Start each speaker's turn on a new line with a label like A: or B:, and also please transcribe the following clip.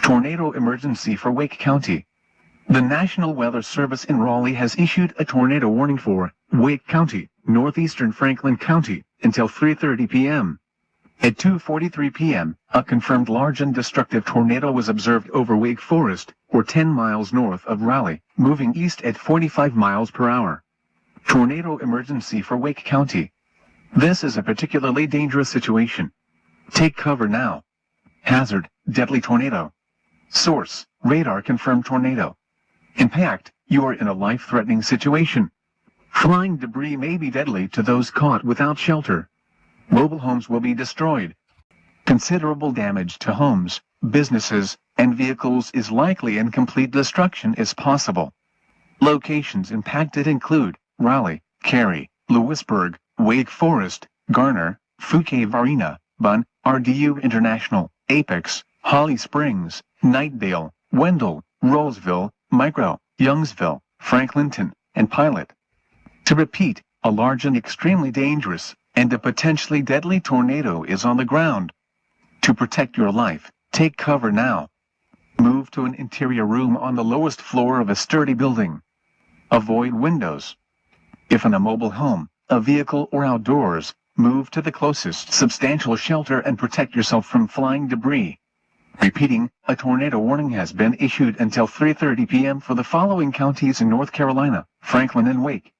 A: Tornado emergency for Wake County. The National Weather Service in Raleigh has issued a tornado warning for Wake County, northeastern Franklin County, until 3:30 p.m. At 2:43 p.m., a confirmed large and destructive tornado was observed over Wake Forest, or 10 miles north of Raleigh, moving east at 45 miles per hour. Tornado emergency for Wake County. This is a particularly dangerous situation. Take cover now. Hazard, deadly tornado. Source, radar confirmed tornado. Impact, you are in a life-threatening situation. Flying debris may be deadly to those caught without shelter. Mobile homes will be destroyed. Considerable damage to homes, businesses, and vehicles is likely and complete destruction is possible. Locations impacted include Raleigh, Cary, Lewisburg, Wake Forest, Garner, Fouquet-Varina, Bunn, RDU International, Apex, Holly Springs, Knightdale, Wendell, Roseville, Micro, Youngsville, Franklinton, and Pilot. To repeat, a large and extremely dangerous, and a potentially deadly tornado is on the ground. To protect your life, take cover now. Move to an interior room on the lowest floor of a sturdy building. Avoid windows. If in a mobile home, a vehicle or outdoors, move to the closest substantial shelter and protect yourself from flying debris. Repeating, a tornado warning has been issued until 3:30 p.m. for the following counties in North Carolina: Franklin and Wake.